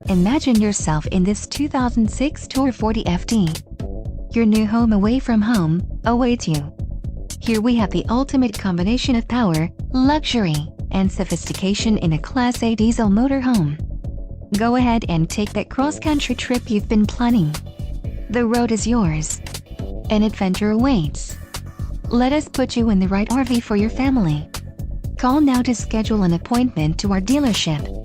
Imagine yourself in this 2006 Tour 40 FD. Your new home away from home awaits you. Here we have the ultimate combination of power, luxury, and sophistication in a Class A diesel motorhome. Go ahead and take that cross-country trip you've been planning. The road is yours. An adventure awaits. Let us put you in the right RV for your family. Call now to schedule an appointment to our dealership.